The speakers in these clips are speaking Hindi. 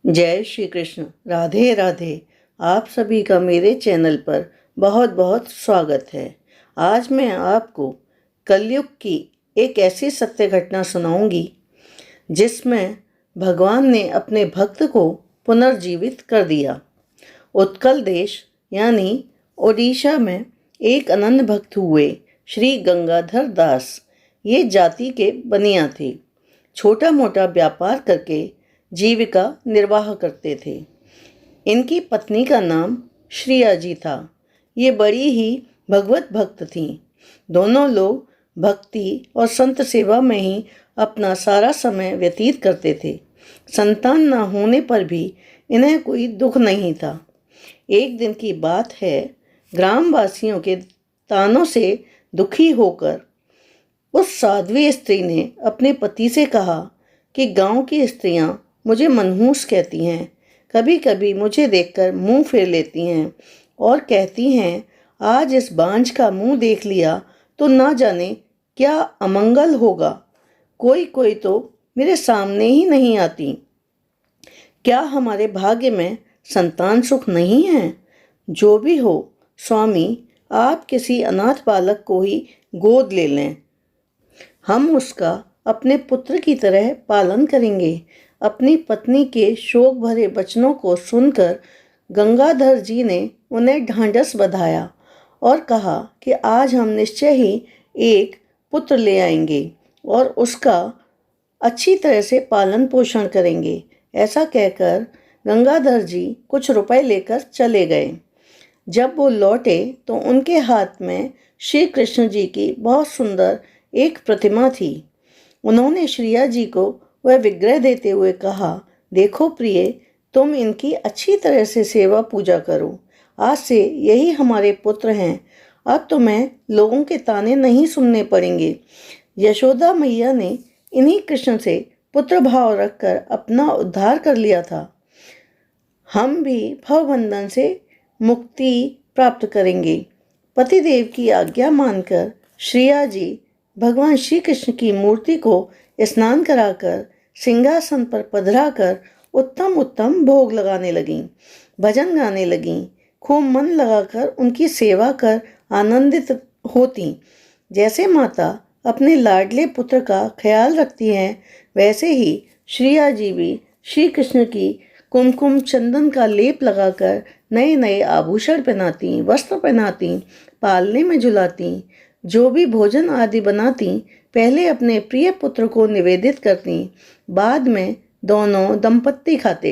जय श्री कृष्ण। राधे राधे। आप सभी का मेरे चैनल पर बहुत बहुत स्वागत है। आज मैं आपको कलयुग की एक ऐसी सत्य घटना सुनाऊंगी जिसमें भगवान ने अपने भक्त को पुनर्जीवित कर दिया। उत्कल देश यानी ओडिशा में एक अनन्य भक्त हुए श्री गंगाधर दास। ये जाति के बनिया थे। छोटा मोटा व्यापार करके जीविका निर्वाह करते थे। इनकी पत्नी का नाम श्रिया जी था। ये बड़ी ही भगवत भक्त थीं। दोनों लोग भक्ति और संत सेवा में ही अपना सारा समय व्यतीत करते थे। संतान न होने पर भी इन्हें कोई दुख नहीं था। एक दिन की बात है, ग्रामवासियों के तानों से दुखी होकर उस साध्वी स्त्री ने अपने पति से कहा कि गांव की स्त्रियां मुझे मनहूस कहती हैं। कभी कभी मुझे देखकर मुंह फेर लेती हैं और कहती हैं, आज इस बांझ का मुंह देख लिया तो ना जाने क्या अमंगल होगा। कोई कोई तो मेरे सामने ही नहीं आती। क्या हमारे भाग्य में संतान सुख नहीं है? जो भी हो स्वामी, आप किसी अनाथ बालक को ही गोद ले लें। हम उसका अपने पुत्र की तरह पालन करेंगे। अपनी पत्नी के शोक भरे वचनों को सुनकर गंगाधर जी ने उन्हें ढांढस बंधाया और कहा कि आज हम निश्चय ही एक पुत्र ले आएंगे और उसका अच्छी तरह से पालन पोषण करेंगे। ऐसा कहकर गंगाधर जी कुछ रुपए लेकर चले गए। जब वो लौटे तो उनके हाथ में श्री कृष्ण जी की बहुत सुंदर एक प्रतिमा थी। उन्होंने श्रिया जी को वह विग्रह देते हुए कहा, देखो प्रिय, तुम इनकी अच्छी तरह से सेवा पूजा करो। आज से यही हमारे पुत्र हैं। अब तुम्हें लोगों के ताने नहीं सुनने पड़ेंगे। यशोदा मैया ने इन्हीं कृष्ण से पुत्र भाव रखकर अपना उद्धार कर लिया था। हम भी भवबंधन से मुक्ति प्राप्त करेंगे। पतिदेव की आज्ञा मानकर श्रिया जी भगवान श्री कृष्ण की मूर्ति को स्नान कराकर सिंहासन पर पधराकर उत्तम उत्तम भोग लगाने लगीं, भजन गाने लगीं, खूब मन लगाकर उनकी सेवा कर आनंदित होती। जैसे माता अपने लाडले पुत्र का ख्याल रखती हैं, वैसे ही श्रिया जी भी श्री कृष्ण की कुमकुम चंदन का लेप लगाकर नए नए आभूषण पहनाती, वस्त्र पहनाती, पालने में झुलाती, जो भी भोजन आदि बनाती पहले अपने प्रिय पुत्र को निवेदित करती, बाद में दोनों दंपत्ति खाते।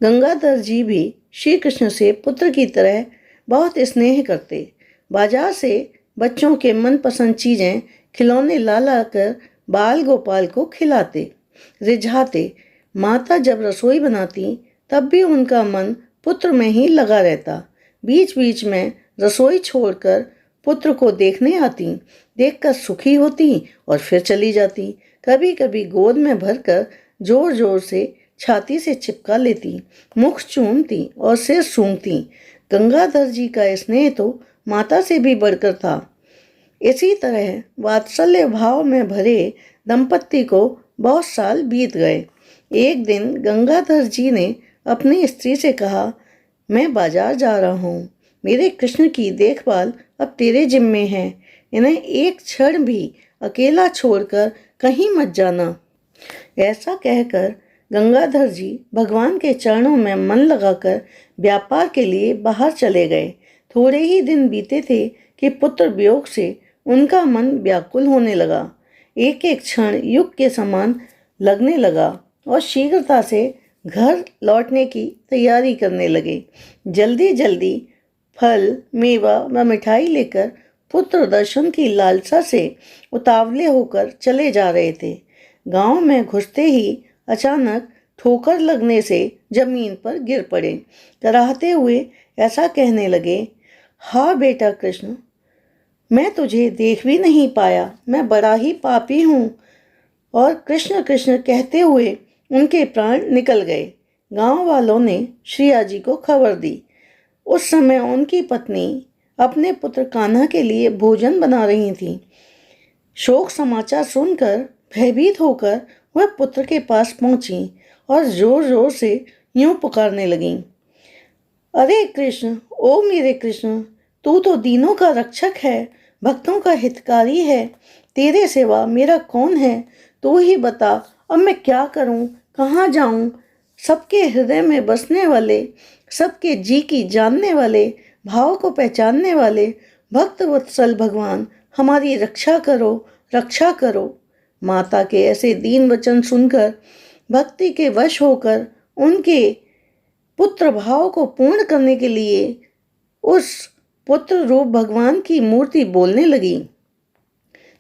गंगाधर जी भी श्री कृष्ण से पुत्र की तरह बहुत स्नेह करते। बाजार से बच्चों के मनपसंद चीज़ें खिलौने ला लाकर बाल गोपाल को खिलाते, रिझाते। माता जब रसोई बनाती तब भी उनका मन पुत्र में ही लगा रहता। बीच बीच में रसोई छोड़कर पुत्र को देखने आती, देखकर सुखी होती और फिर चली जाती। कभी कभी गोद में भरकर जोर जोर से छाती से चिपका लेती, मुख चूमती और सिर सूंघती। गंगाधर जी का स्नेह तो माता से भी बढ़कर था। इसी तरह वात्सल्य भाव में भरे दंपत्ति को बहुत साल बीत गए। एक दिन गंगाधर जी ने अपनी स्त्री से कहा, मैं बाजार जा रहा हूँ। मेरे कृष्ण की देखभाल अब तेरे जिम्मे है। इन्हें एक क्षण भी अकेला छोड़कर कहीं मत जाना। ऐसा कहकर गंगाधर जी भगवान के चरणों में मन लगाकर व्यापार के लिए बाहर चले गए। थोड़े ही दिन बीते थे कि पुत्र वियोग से उनका मन व्याकुल होने लगा। एक एक क्षण युग के समान लगने लगा और शीघ्रता से घर लौटने की तैयारी करने लगे। जल्दी जल्दी फल, मेवा व मिठाई लेकर पुत्र दर्शन की लालसा से उतावले होकर चले जा रहे थे। गांव में घुसते ही अचानक ठोकर लगने से जमीन पर गिर पड़े। कराहते हुए ऐसा कहने लगे, हाँ बेटा कृष्ण, मैं तुझे देख भी नहीं पाया। मैं बड़ा ही पापी हूँ। और कृष्ण कृष्ण कहते हुए उनके प्राण निकल गए। गांव वालों ने श्रिया जी को खबर दी। उस समय उनकी पत्नी अपने पुत्र कान्हा के लिए भोजन बना रही थी। शोक समाचार सुनकर भयभीत होकर वह पुत्र के पास पहुंची और जोर जोर से यूं पुकारने लगीं, अरे कृष्ण, ओ मेरे कृष्ण, तू तो दीनों का रक्षक है, भक्तों का हितकारी है। तेरे सिवा मेरा कौन है? तू ही बता, अब मैं क्या करूं, कहाँ जाऊं? सबके हृदय में बसने वाले, सबके जी की जानने वाले, भाव को पहचानने वाले भक्त वत्सल भगवान, हमारी रक्षा करो, रक्षा करो। माता के ऐसे दीन वचन सुनकर, भक्ति के वश होकर, उनके पुत्र भाव को पूर्ण करने के लिए उस पुत्र रूप भगवान की मूर्ति बोलने लगी,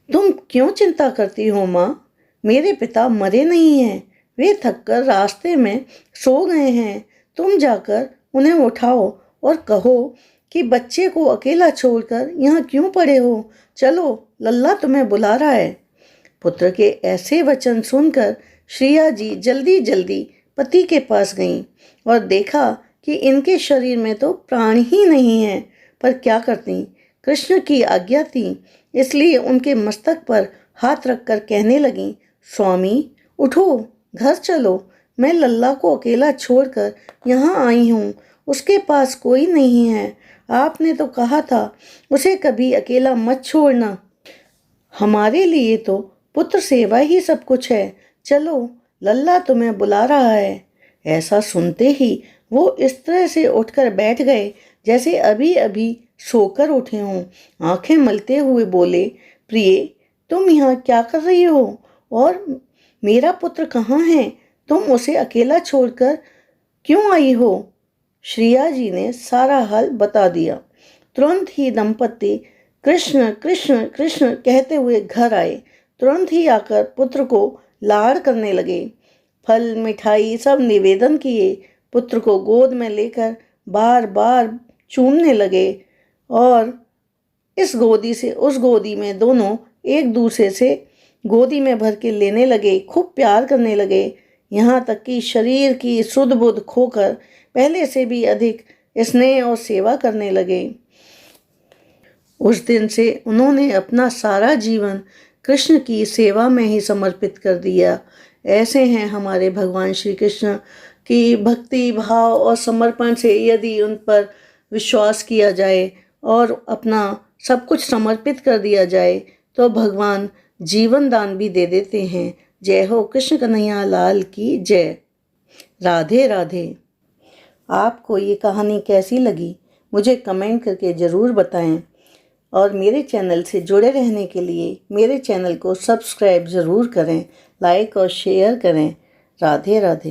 तुम क्यों चिंता करती हो माँ? मेरे पिता मरे नहीं हैं, वे थककर रास्ते में सो गए हैं। तुम जाकर उन्हें उठाओ और कहो कि बच्चे को अकेला छोड़कर यहाँ क्यों पड़े हो? चलो, लल्ला तुम्हें बुला रहा है। पुत्र के ऐसे वचन सुनकर श्रिया जी जल्दी जल्दी पति के पास गईं और देखा कि इनके शरीर में तो प्राण ही नहीं है, पर क्या करती, कृष्ण की आज्ञा थी, इसलिए उनके मस्तक पर हाथ रखकर कहने लगी, स्वामी उठो, घर चलो, मैं लल्ला को अकेला छोड़कर यहाँ आई हूँ, उसके पास कोई नहीं है। आपने तो कहा था उसे कभी अकेला मत छोड़ना। हमारे लिए तो पुत्र सेवा ही सब कुछ है। चलो, लल्ला तुम्हें बुला रहा है। ऐसा सुनते ही वो इस तरह से उठकर बैठ गए जैसे अभी अभी सोकर उठे हों। आंखें मलते हुए बोले, प्रिय, तुम यहाँ क्या कर रही हो? और मेरा पुत्र कहाँ है? तुम उसे अकेला छोड़कर क्यों आई हो? श्रिया जी ने सारा हाल बता दिया। तुरंत ही दंपति कृष्ण कृष्ण कृष्ण कहते हुए घर आए। तुरंत ही आकर पुत्र को लाड़ करने लगे। फल मिठाई सब निवेदन किए। पुत्र को गोद में लेकर बार बार चूमने लगे और इस गोदी से उस गोदी में दोनों एक दूसरे से गोदी में भर के लेने लगे, खूब प्यार करने लगे, यहाँ तक कि शरीर की सुध बुध खोकर पहले से भी अधिक स्नेह और सेवा करने लगे। उस दिन से उन्होंने अपना सारा जीवन कृष्ण की सेवा में ही समर्पित कर दिया। ऐसे हैं हमारे भगवान श्री कृष्ण की भक्ति भाव और समर्पण से यदि उन पर विश्वास किया जाए और अपना सब कुछ समर्पित कर दिया जाए तो भगवान जीवन दान भी दे देते हैं। जय हो कृष्ण कन्हैया लाल की जय। राधे राधे। आपको ये कहानी कैसी लगी मुझे कमेंट करके ज़रूर बताएं और मेरे चैनल से जुड़े रहने के लिए मेरे चैनल को सब्सक्राइब ज़रूर करें, लाइक और शेयर करें। राधे राधे।